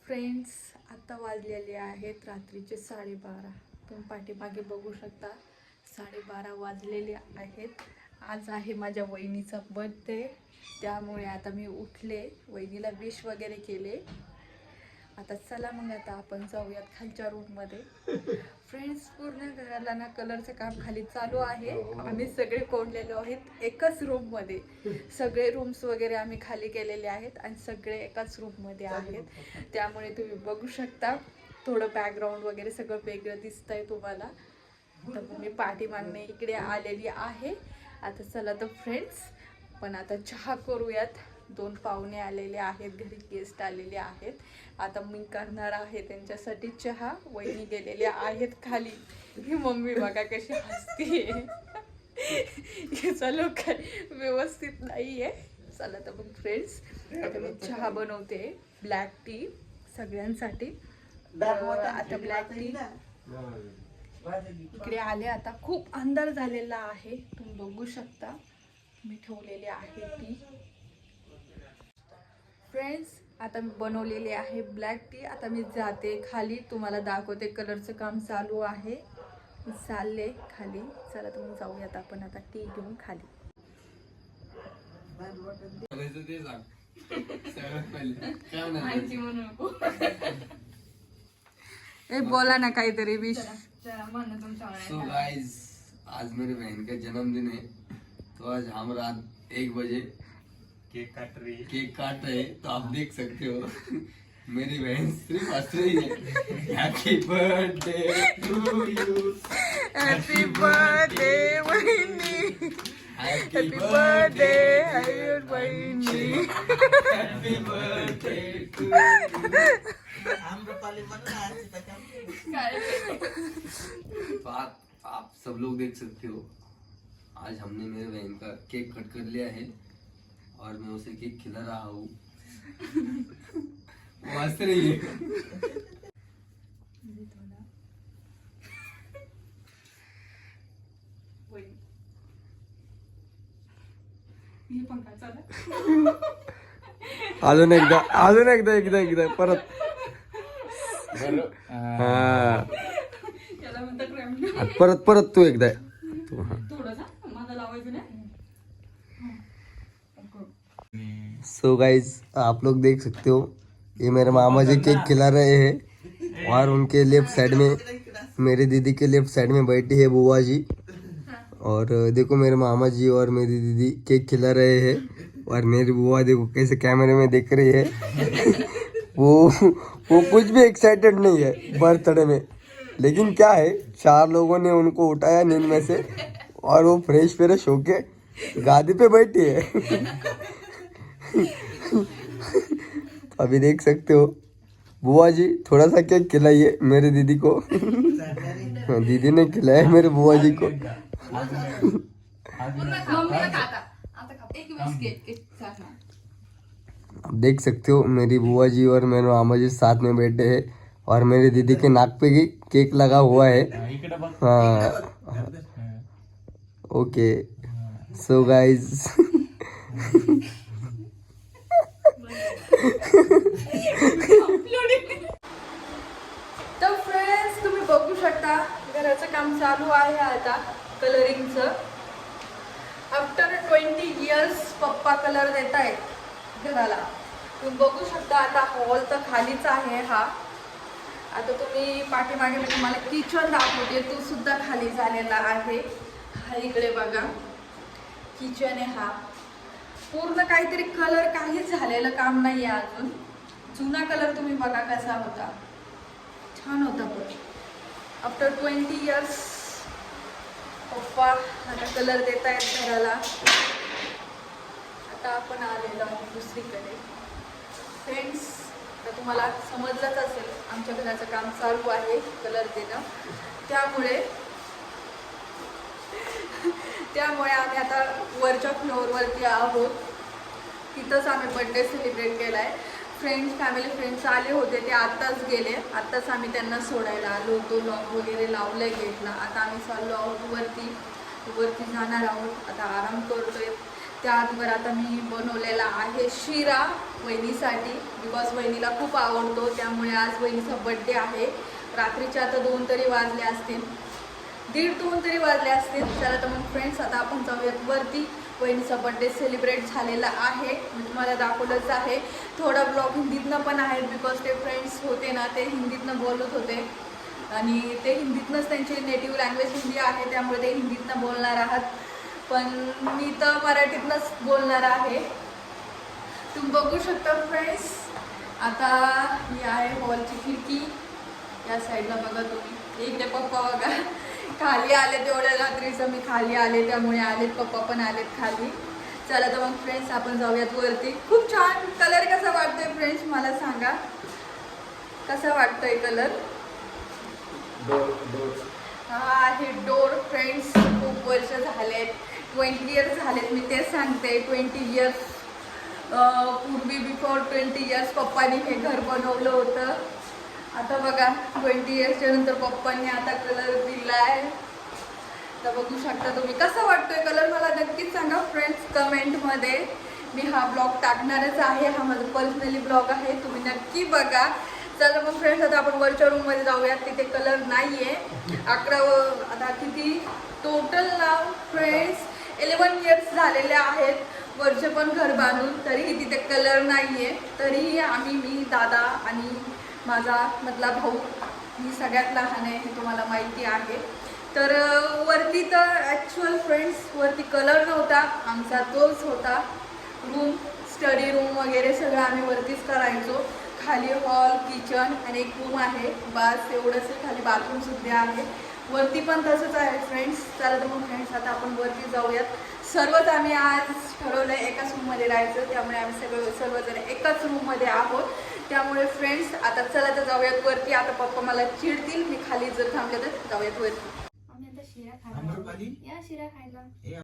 Friends, आता वाजलेले आहेत रात्रीचे 12:30. तुम्ही पाठीमागे बघू शकता 12:30 वाजलेले आहेत. आज आहे माझ्या वहिनीचा बर्थडे, त्यामुळे आता मी उठले, वहिनीला विश वगैरे केले. आता चला मग आता आपण जाऊयात खालच्या रूममध्ये. फ्रेंड्स, पूर्ण घराला ना कलरचं काम खाली चालू आहे. आम्ही सगळे कोंडलेलो आहेत एकाच रूममध्ये. सगळे रूम्स वगैरे आम्ही खाली केलेले आहेत आणि सगळे एकाच रूममध्ये आहेत. त्यामुळे तुम्ही बघू शकता थोडं बॅकग्राऊंड वगैरे सगळं वेगळं दिसतंय तुम्हाला. तर मी पाठीमागणे इकडे आलेली आहे. आता चला तर फ्रेंड्स, पण आता चहा करूयात. 2 पाहुणे आलेले आहेत, घरी गेस्ट आलेले आहेत. आता मी करणार आहे त्यांच्यासाठी चहा. वहिनी गेलेल्या आहेत खाली. ही मम्मी बघा कशी हसतीये. चलो काय व्यवस्थित नाहीये. चला तर मग फ्रेंड्स, आता मी चहा बनवते, ब्लॅक टी सगळ्यांसाठी. आता ब्लॅक टी इकडे आले. आता खूप अंधार झालेला आहे, तुम्ही बघू शकता. मी ठेवलेली आहे टी. फ्रेंड्स, आता मी बनवलेली आहे ब्लॅक टी. आता मी जाते खाली, तुम्हाला दाखवते. कलरचं काम चालू आहे, मी चालले खाली. चला तर मग जाऊयात आपण आता टी घेऊन खाली. ए बोला ना काहीतरी विश. सो गाइस, आज मेरी बहन का जन्मदिन है, तो आज हम रात 1 बजे केक काट रहे हैं। तो आप देख सकते हो मेरी बहन सिर्फ हंस रही है। Happy birthday to you, happy birthday वहिनी, हैप्पी बर्थडे वहिनी, हैप्पी बर्थडे टू आप सब लोग देख सकते हो, आज हमने मेरे बहन का केक कट कर लिया है और मैं उसे केक खिला रहा हूँ। हंस रही है। अजून एकदा परत. परत तू एकदा. सो गाइस, आप लोग देख सकते हो, ये मेरे मामा जी केक खिला रहे हैं और उनके लेफ्ट साइड में, मेरी दीदी के लेफ्ट साइड में बैठी है बुआ जी. और देखो मेरे मामा जी और मेरी दीदी केक खिला रहे हैं और मेरी बुआ देखो कैसे कैमरे में देख रही है. वो कुछ भी एक्साइटेड नहीं है बर्थडे में, लेकिन क्या है, 4 लोगों ने उनको उठाया नींद में से और वो फ्रेश होके गादी पे बैठी है. अभी देख सकते हो, बुआ जी थोड़ा सा केक खिलाइए मेरे दीदी को. दीदी ने खिलाया मेरे बुआ जी को. अब देख सकते हो मेरी बुआ जी और मेरे मामा जी साथ में बैठे हैं और मेरी दीदी के नाक पे भी केक लगा हुआ है. हाँ, ओके. सो गाइज, तर फ्रेंड्स, तुम्ही बघू शकता घराचं काम चालू आहे आता कलरिंगचं. आफ्टर 20 इयर्स पप्पा कलर देत आहेत घराला. तुम्ही बघू शकता. आता हॉल तर खालीच आहे हा. आता तुम्ही पाठीमागे मी तुम्हाला किचन दाखवते, तो सुद्धा खाली झालेला आहे. हा इकडे बघा किचन आहे हा. पूर्ण काहीतरी कलर काहीच झालेलं काम नाही आहे अजून. जुना कलर तुम्ही बघा कसा होता, छान होता. पण आफ्टर 20 इयर्स पप्पा आता कलर देत आहेत घराला. आता आपण आलेलो आहोत दुसरीकडे. फ्रेंड्स, तर तुम्हाला समजलंच असेल, आमच्या घराचं काम चालू आहे कलर देणं. त्यामुळे आम्ही आता वरच्या फ्लोअरवरती आहोत. तिथंच आम्ही बर्थडे सेलिब्रेट केला आहे. फॅमिली फ्रेंड्स आले होते, ते आत्ताच गेले. आत्ताच आम्ही त्यांना सोडायला आलो होतो. लॉक वगैरे लावलं गेटला. आता आम्ही चाललो आहोत वरती जाणार आहोत. आता आराम करतोय. त्याचबरोबर आता मी बनवलेला आहे शिरा वहिनीसाठी, बिकॉज वहिनीला खूप आवडतो. त्यामुळे आज वहिनीचा बड्डे आहे. रात्रीचे आता 2 तरी वाजले असतील, 1:30-2 तरी वाजले असतील. चला तर मग फ्रेंड्स आता आपण जाऊयात वरती. वहिनीचा बड्डे सेलिब्रेट झालेला आहे, मी तुम्हाला दाखवलंच आहे. थोडा ब्लॉग हिंदीतनं पण आहे, बिकॉज ते फ्रेंड्स होते ना ते हिंदीतनं बोलत होते आणि ते हिंदीतनंच, त्यांची नेटिव्ह लँग्वेज हिंदी आहे त्यामुळे ते हिंदीतनं बोलणार आहात. पण मी तर मराठीतनंच बोलणार आहे. तुम्ही बघू शकता फ्रेंड्स. आता ही आहे हॉलची खिडकी, या साईडला बघा तुम्ही. इकडे पप्पा बघा खाली आले, तेवढ्या रात्रीचं मी खाली आले त्यामुळे आलेत, पप्पा पण आलेत खाली. चला तर मग फ्रेंड्स आपण जाऊयात वरती. खूप छान कलर कसा वाटतोय फ्रेंड्स मला सांगा, कसा वाटतोय कलर? हा आहे डोर फ्रेंड्स. खूप वर्ष झालेत, 20 इयर्स झालेत, मी तेच सांगते. 20 इयर्स पूर्वी, बिफोर 20 इयर्स पप्पांनी हे घर बनवलं होतं. आता बघा 20 इयर्सच्या नंतर पप्पांनी आता कलर दिलाय. तर बघू शकता तुम्ही कसा वाटतोय कलर, मला नक्कीच सांगा फ्रेंड्स कमेंटमध्ये. मी हा ब्लॉग टाकणारच आहे, हा माझा पर्सनली ब्लॉग आहे, तुम्ही नक्की बघा. चला मग फ्रेंड्स आता आपण वरच्या रूममध्ये जाऊयात. तिथे कलर नाही आहे. 11 आता किती टोटल नाव फ्रेंड्स 11 इयर्स झालेले आहेत वरचे पण घर बांधून, तरीही तिथे कलर नाही आहे. तरीही आम्ही, मी, दादा आणि माझा मधला भाऊ, मी सगळ्यात लहान आहे हे तुम्हाला माहिती आहे. तर वरती तर ॲक्च्युअल फ्रेंड्स वरती कलर नव्हता, आमचा तोच होता रूम, स्टडी रूम वगैरे सगळं आम्ही वरतीच करायचो. खाली हॉल, किचन आणि एक रूम आहे, बस एवढंच. खाली बाथरूम सुद्धा आहे, वरती पण तसंच आहे फ्रेंड्स. चला तर मग फ्रेंड्स आता आपण वरती जाऊयात. सर्वच आम्ही आज ठरवलं आहे एकाच रूममध्ये राहायचं, त्यामुळे आम्ही सर्वजण एकाच रूममध्ये आहोत. त्यामुळे फ्रेंड्स आता चला तर जाऊयात वरती. आता पप्पा मला चिडतील मी खाली जर थांबले तर. जाऊयात वरती. आम्ही आता शिरा खायला, या शिरा खायला.